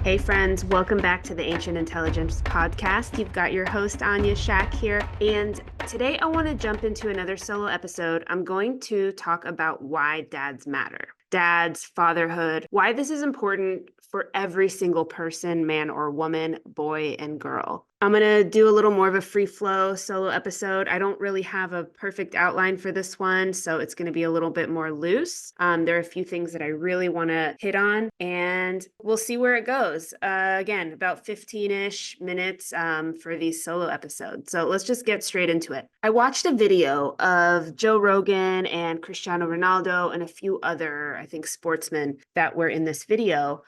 Hey friends, welcome back to the Ancient Intelligence Podcast. You've got your host Anya Shack here, and today I want to jump into another solo episode. I'm going to talk about why dads matter. Dads, fatherhood, why this is important for every single person, man or woman, boy and girl. I'm going to do a little more of a free flow solo episode. I don't really have a perfect outline for this one, so it's going to be a little bit more loose. There are a few things that I really want to hit on, and we'll see where it goes. Again, about 15-ish minutes for these solo episodes. So let's just get straight into it. I watched a video of Joe Rogan and Cristiano Ronaldo and a few other, I think, sportsmen that were in this video.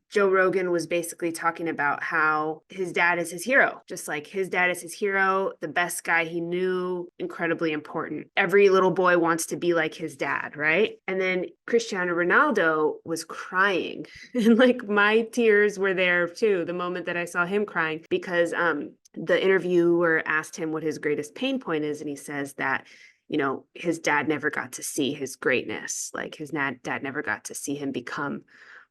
Joe Rogan was basically talking about how his dad is his hero, just like his dad is his hero, the best guy he knew, incredibly important. Every little boy wants to be like his dad, right? And then Cristiano Ronaldo was crying, and like my tears were there too the moment that I saw him crying because the interviewer asked him what his greatest pain point is, and he says that his dad never got to see his greatness. Like his dad never got to see him become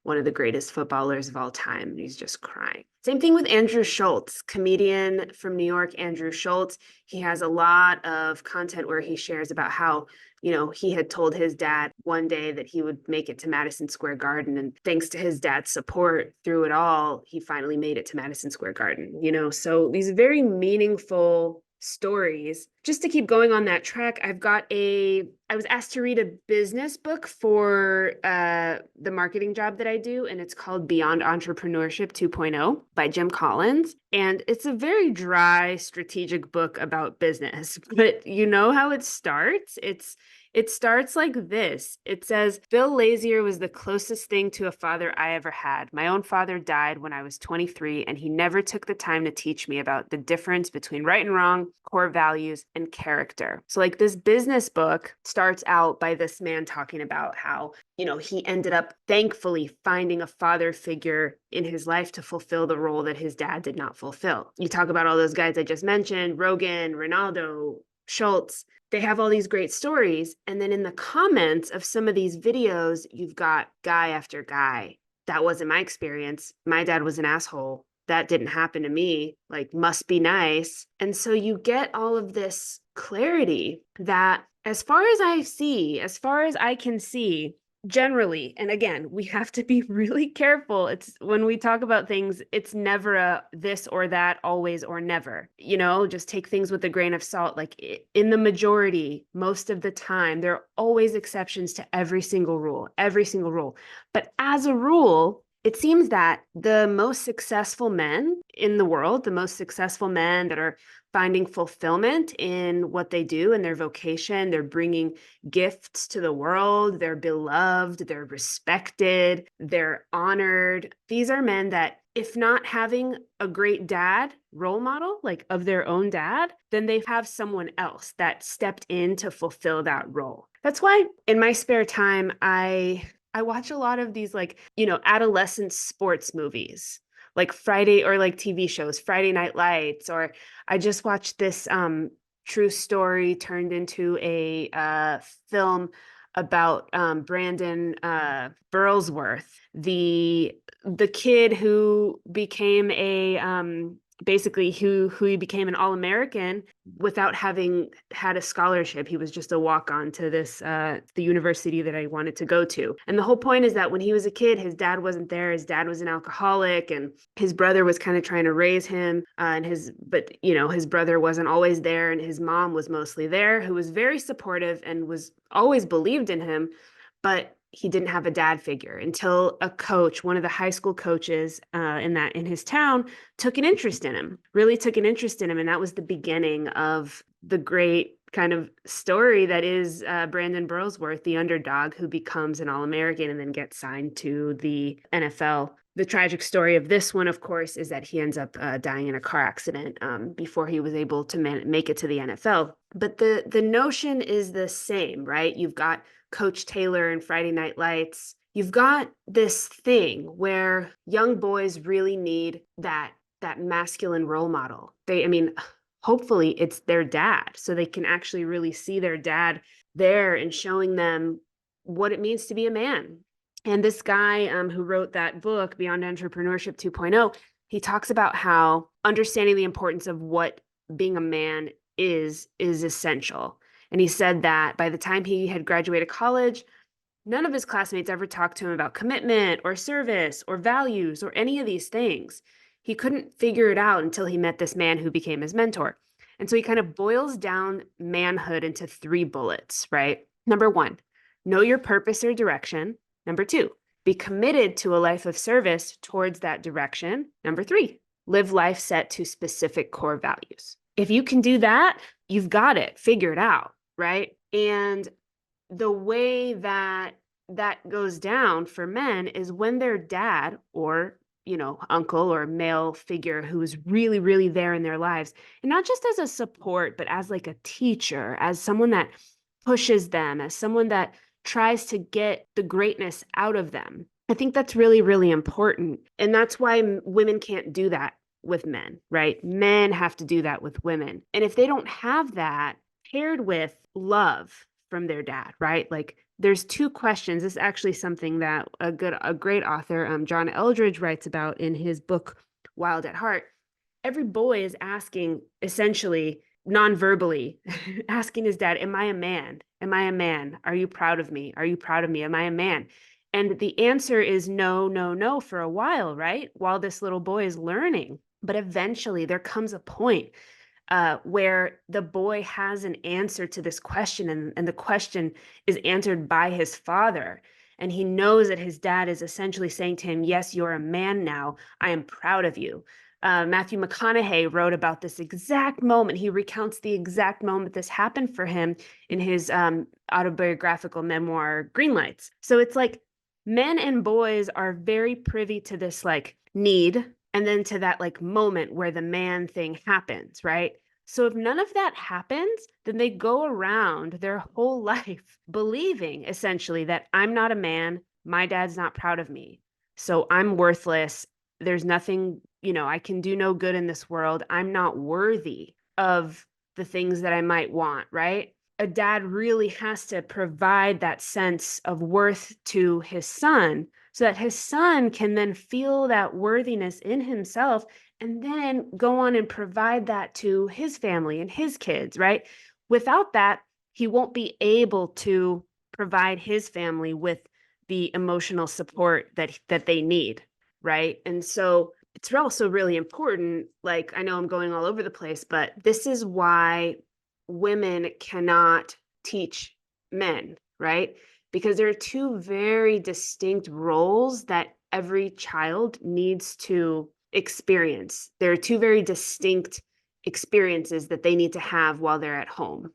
one of the greatest footballers of all time. He's just crying. Same thing with Andrew Schultz, comedian from New York, Andrew Schultz. He has a lot of content where he shares about how, he had told his dad one day that he would make it to Madison Square Garden. And thanks to his dad's support through it all, he finally made it to Madison Square Garden, So these very meaningful stories. Just to keep going on that track, I was asked to read a business book for the marketing job that I do, and it's called Beyond Entrepreneurship 2.0 by Jim Collins. And it's a very dry strategic book about business, but you know how it starts? It starts like this. It says, Bill Lazier was the closest thing to a father I ever had. My own father died when I was 23, and he never took the time to teach me about the difference between right and wrong, core values, and character. So like this business book starts out by this man talking about how, he ended up thankfully finding a father figure in his life to fulfill the role that his dad did not fulfill. You talk about all those guys I just mentioned, Rogan, Ronaldo, Schultz. They have all these great stories. And then in the comments of some of these videos, you've got guy after guy. That wasn't my experience. My dad was an asshole. That didn't happen to me. Like, must be nice. And so you get all of this clarity that as far as I can see, generally, and again, we have to be really careful. It's when we talk about things, it's never a this or that, always or never. Just take things with a grain of salt. Like in the majority, most of the time, there are always exceptions to every single rule. But as a rule, it seems that the most successful men in the world, the most successful men that are finding fulfillment in what they do and their vocation, they're bringing gifts to the world, they're beloved, they're respected, they're honored. These are men that, if not having a great dad role model, like of their own dad, then they have someone else that stepped in to fulfill that role. That's why in my spare time, I watch a lot of these adolescent sports movies, like Friday, or like TV shows, Friday Night Lights, or I just watched this true story turned into a film about Brandon Burlsworth, the kid who became basically who he became an All-American without having had a scholarship. He was just a walk-on to the university that I wanted to go to. And the whole point is that when he was a kid, his dad wasn't there. His dad was an alcoholic, and his brother was kind of trying to raise him. But his brother wasn't always there, and his mom was mostly there, who was very supportive and was always believed in him. But he didn't have a dad figure until a coach, one of the high school coaches in his town, took an interest in him, really took an interest in him. And that was the beginning of the great kind of story that is Brandon Burlsworth, the underdog who becomes an All-American and then gets signed to the NFL. The tragic story of this one, of course, is that he ends up dying in a car accident before he was able to make it to the NFL. But the notion is the same, right? You've got Coach Taylor and Friday Night Lights. You've got this thing where young boys really need that masculine role model. Hopefully it's their dad, so they can actually really see their dad there and showing them what it means to be a man. And this guy who wrote that book, Beyond Entrepreneurship 2.0, he talks about how understanding the importance of what being a man is essential. And he said that by the time he had graduated college, none of his classmates ever talked to him about commitment or service or values or any of these things. He couldn't figure it out until he met this man who became his mentor. And so he kind of boils down manhood into 3 bullets, right? Number 1, know your purpose or direction. Number 2, be committed to a life of service towards that direction. Number 3, live life set to specific core values. If you can do that, you've got it figured out, right? And the way that that goes down for men is when their dad or uncle or male figure who is really really there in their lives, and not just as a support but as like a teacher, as someone that pushes them, as someone that tries to get the greatness out of them. I think that's really really important, and that's why women can't do that with men, right? Men have to do that with women, and if they don't have that paired with love from their dad, right? Like there's 2 questions. This is actually something that a great author, John Eldredge, writes about in his book Wild at Heart. Every boy is asking, essentially non-verbally, asking his dad, am I a man? Am I a man? Are you proud of me? Are you proud of me? Am I a man? And the answer is no, no, no for a while, right? While this little boy is learning. But eventually there comes a point where the boy has an answer to this question, and the question is answered by his father. And he knows that his dad is essentially saying to him, yes, you're a man now. I am proud of you. Matthew McConaughey wrote about this exact moment. He recounts the exact moment this happened for him in his autobiographical memoir, Green Lights. So it's like men and boys are very privy to this like need, and then to that like moment where the man thing happens, right? So if none of that happens, then they go around their whole life believing essentially that I'm not a man, my dad's not proud of me, so I'm worthless. There's nothing, I can do no good in this world. I'm not worthy of the things that I might want, right? A dad really has to provide that sense of worth to his son so that his son can then feel that worthiness in himself and then go on and provide that to his family and his kids, right? Without that, he won't be able to provide his family with the emotional support that they need, right? And so it's also really important, like I know I'm going all over the place, but this is why women cannot teach men, right? Because there are 2 very distinct roles that every child needs to experience. There are 2 very distinct experiences that they need to have while they're at home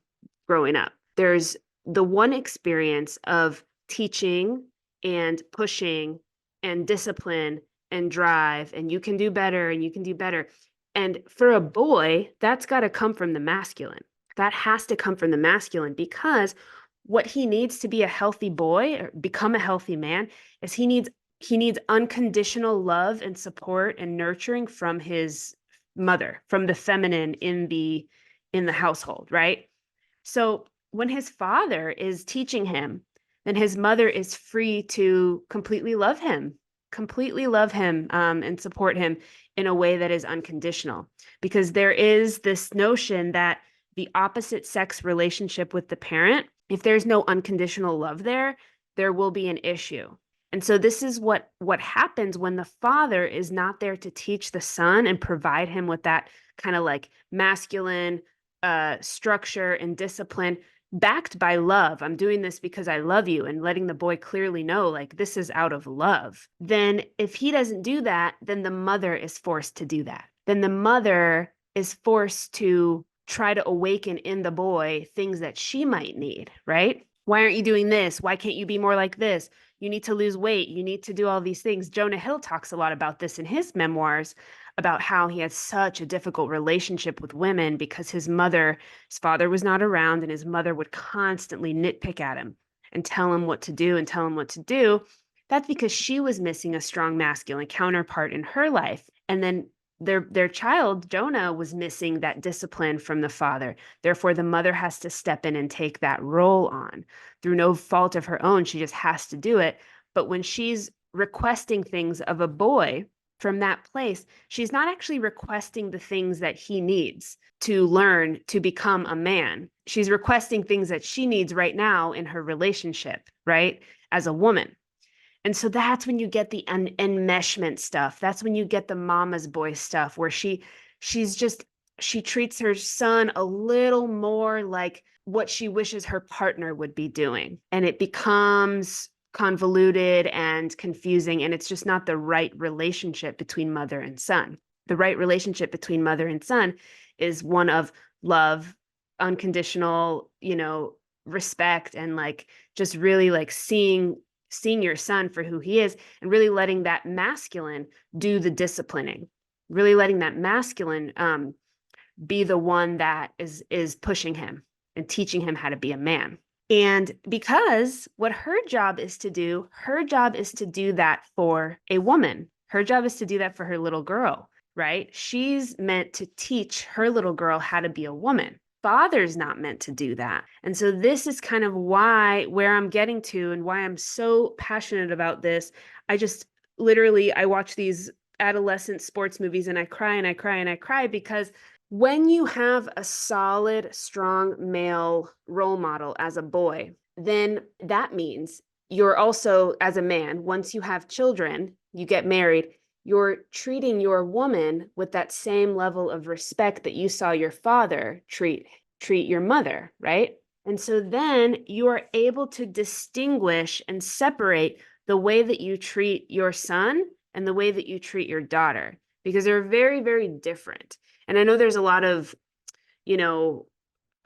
growing up. There's the one experience of teaching and pushing and discipline and drive, and you can do better and you can do better. And for a boy, that's got to come from the masculine. That has to come from the masculine, because what he needs to be a healthy boy or become a healthy man is he needs unconditional love and support and nurturing from his mother, from the feminine in the household, right? So when his father is teaching him, then his mother is free to completely love him, and support him in a way that is unconditional. Because there is this notion that the opposite sex relationship with the parent, if there's no unconditional love there, there will be an issue. And so this is what happens when the father is not there to teach the son and provide him with that kind of like masculine structure and discipline backed by love. I'm doing this because I love you, and letting the boy clearly know like this is out of love. Then if he doesn't do that, then the mother is forced to do that. Then the mother is forced to try to awaken in the boy things that she might need, right? Why aren't you doing this? Why can't you be more like this? You need to lose weight. You need to do all these things. Jonah Hill talks a lot about this in his memoirs, about how he had such a difficult relationship with women because his father was not around, and his mother would constantly nitpick at him and tell him what to do and tell him what to do. That's because she was missing a strong masculine counterpart in her life. And then their child, Jonah, was missing that discipline from the father. Therefore, the mother has to step in and take that role on through no fault of her own. She just has to do it. But when she's requesting things of a boy from that place, she's not actually requesting the things that he needs to learn to become a man. She's requesting things that she needs right now in her relationship, right? As a woman. And so that's when you get the enmeshment stuff. That's when you get the mama's boy stuff where she's just she treats her son a little more like what she wishes her partner would be doing. And it becomes convoluted and confusing, and it's just not the right relationship between mother and son. The right relationship between mother and son is one of love, unconditional, respect, and like just really like seeing your son for who he is and really letting that masculine do the disciplining, really letting that masculine be the one that is pushing him and teaching him how to be a man. And because what her job is to do that for a woman. Her job is to do that for her little girl, right? She's meant to teach her little girl how to be a woman. Father's not meant to do that. And so this is kind of where I'm getting to and why I'm so passionate about this. I just literally, I watch these adolescent sports movies and I cry and I cry and I cry because when you have a solid, strong male role model as a boy, then that means you're also, as a man, once you have children, you get married, you're treating your woman with that same level of respect that you saw your father treat your mother, right? And so then you are able to distinguish and separate the way that you treat your son and the way that you treat your daughter, because they're very, very different. And I know there's a lot of, you know,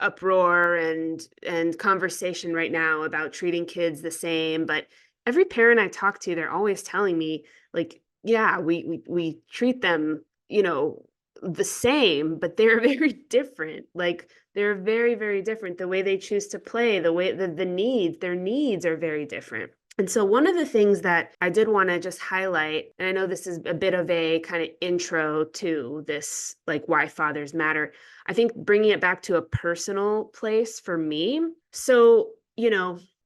uproar and conversation right now about treating kids the same, but every parent I talk to, they're always telling me like, yeah, we treat them, the same, but they're very different. Like they're very, very different. The way they choose to play, the way their needs are very different. And so one of the things that I did want to just highlight, and I know this is a bit of a kind of intro to this, like why fathers matter, I think bringing it back to a personal place for me. So,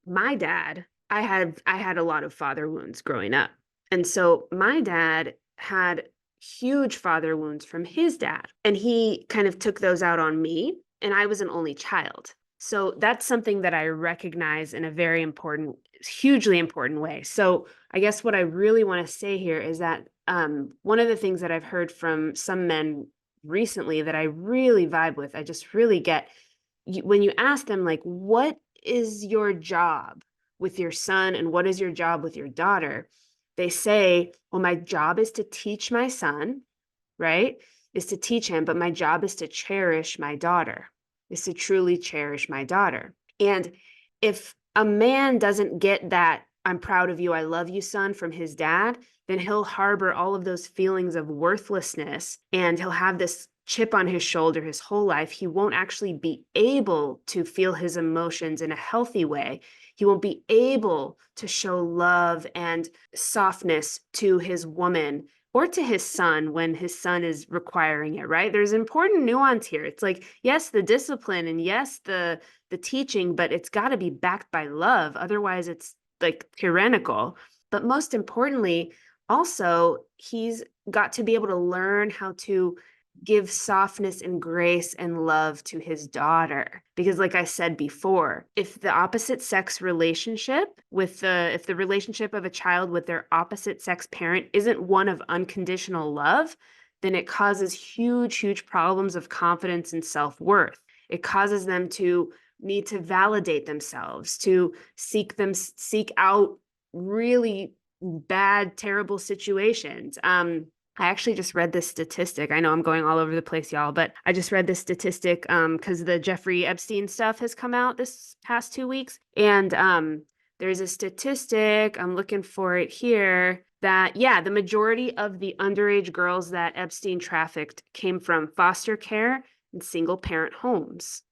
my dad, I had a lot of father wounds growing up. And so my dad had huge father wounds from his dad, and he kind of took those out on me, and I was an only child. So that's something that I recognize in a very important, hugely important way. So I guess what I really want to say here is that one of the things that I've heard from some men recently that I really vibe with, I just really get when you ask them, like, what is your job with your son and what is your job with your daughter? They say, well, my job is to teach my son, right? Is to teach him, but my job is to cherish my daughter, is to truly cherish my daughter. And if a man doesn't get that, I'm proud of you, I love you, son, from his dad, then he'll harbor all of those feelings of worthlessness and he'll have this chip on his shoulder his whole life. He won't actually be able to feel his emotions in a healthy way. He won't be able to show love and softness to his woman or to his son when his son is requiring it, right? There's important nuance here. It's like, yes, the discipline and yes, the teaching, but it's got to be backed by love. Otherwise, it's like tyrannical. But most importantly, also, he's got to be able to learn how to give softness and grace and love to his daughter. Because like I said before, if the opposite sex relationship if the relationship of a child with their opposite sex parent isn't one of unconditional love, then it causes huge, huge problems of confidence and self-worth. It causes them to need to validate themselves, to seek out really bad, terrible situations. I actually just read this statistic. I know I'm going all over the place, y'all, but I just read this statistic because the Jeffrey Epstein stuff has come out this past 2 weeks. And there's a statistic, I'm looking for it here, that, yeah, the majority of the underage girls that Epstein trafficked came from foster care and single parent homes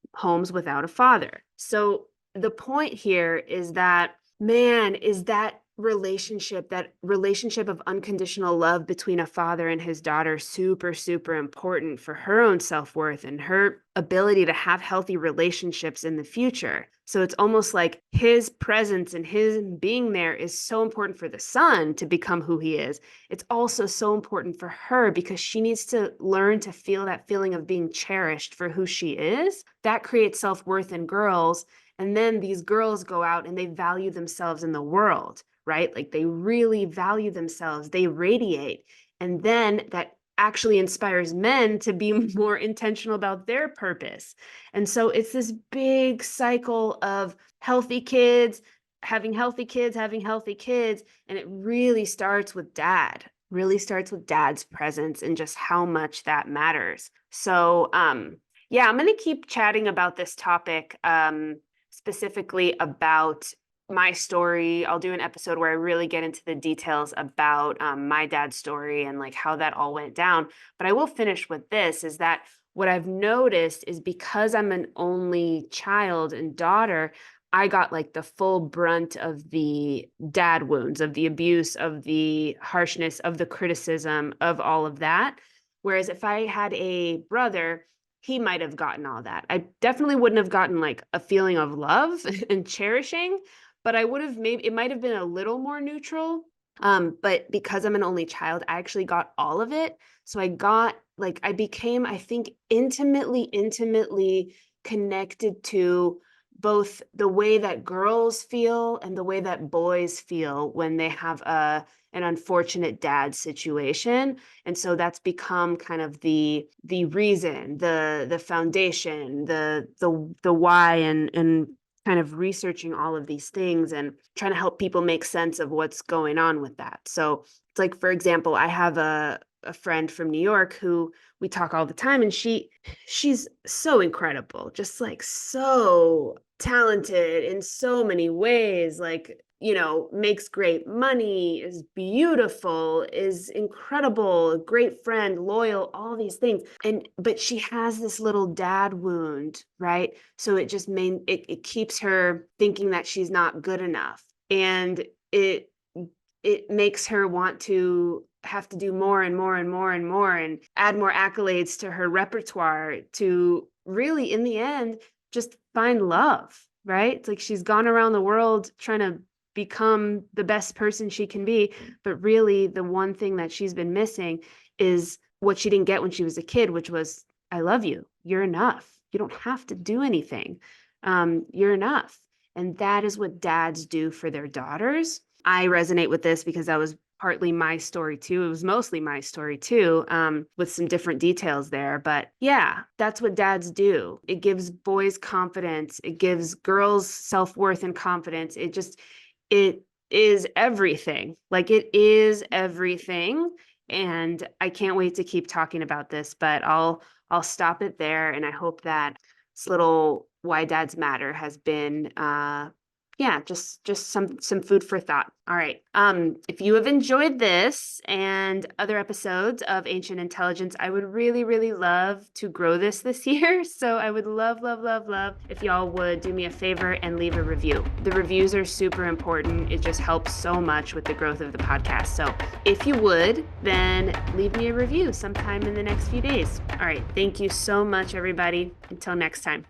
without a father. So the point here is that, man, is that that relationship of unconditional love between a father and his daughter, super, super important for her own self-worth and her ability to have healthy relationships in the future. So it's almost like his presence and his being there is so important for the son to become who he is. It's also so important for her because she needs to learn to feel that feeling of being cherished for who she is. That creates self-worth in girls. And then these girls go out and they value themselves in the world, right? Like they really value themselves, they radiate. And then that actually inspires men to be more intentional about their purpose. And so it's this big cycle of healthy kids, having healthy kids, having healthy kids. And it really starts with dad, really starts with dad's presence and just how much that matters. So, yeah, I'm going to keep chatting about this topic, specifically about my story. I'll do an episode where I really get into the details about my dad's story and like how that all went down. But I will finish with this, is that what I've noticed is because I'm an only child and daughter, I got like the full brunt of the dad wounds, of the abuse, of the harshness, of the criticism, of all of that. Whereas if I had a brother, he might have gotten all that. I definitely wouldn't have gotten like a feeling of love and cherishing, but I would have maybe, it might have been a little more neutral. But because I'm an only child, I actually got all of it. So I got like, I became, I think, intimately connected to both the way that girls feel and the way that boys feel when they have an unfortunate dad situation. And so that's become kind of the reason, the foundation, the why, and kind of researching all of these things and trying to help people make sense of what's going on with that. So it's like, for example, I have a friend from New York who we talk all the time, and she's so incredible, just like so talented in so many ways, like, you know, makes great money, is beautiful, is incredible, great friend, loyal, all these things. And but she has this little dad wound, right? So it just it keeps her thinking that she's not good enough. And it makes her want to have to do more and more and more and more and add more accolades to her repertoire to really, in the end, just find love, right? It's like she's gone around the world trying to become the best person she can be, but really the one thing that she's been missing is what she didn't get when she was a kid, which was, I love you. You're enough. You don't have to do anything. You're enough. And that is what dads do for their daughters. I resonate with this because that was partly my story too. It was mostly my story too, with some different details there. But yeah, that's what dads do. It gives boys confidence. It gives girls self-worth and confidence. It is everything. Like it is everything. And I can't wait to keep talking about this, but I'll stop it there. And I hope that this little Why Dads Matter has been yeah, just some food for thought. All right. If you have enjoyed this and other episodes of Ancient Intelligence, I would really, really love to grow this year. So I would love, love, love, love if y'all would do me a favor and leave a review. The reviews are super important. It just helps so much with the growth of the podcast. So if you would, then leave me a review sometime in the next few days. All right. Thank you so much, everybody. Until next time.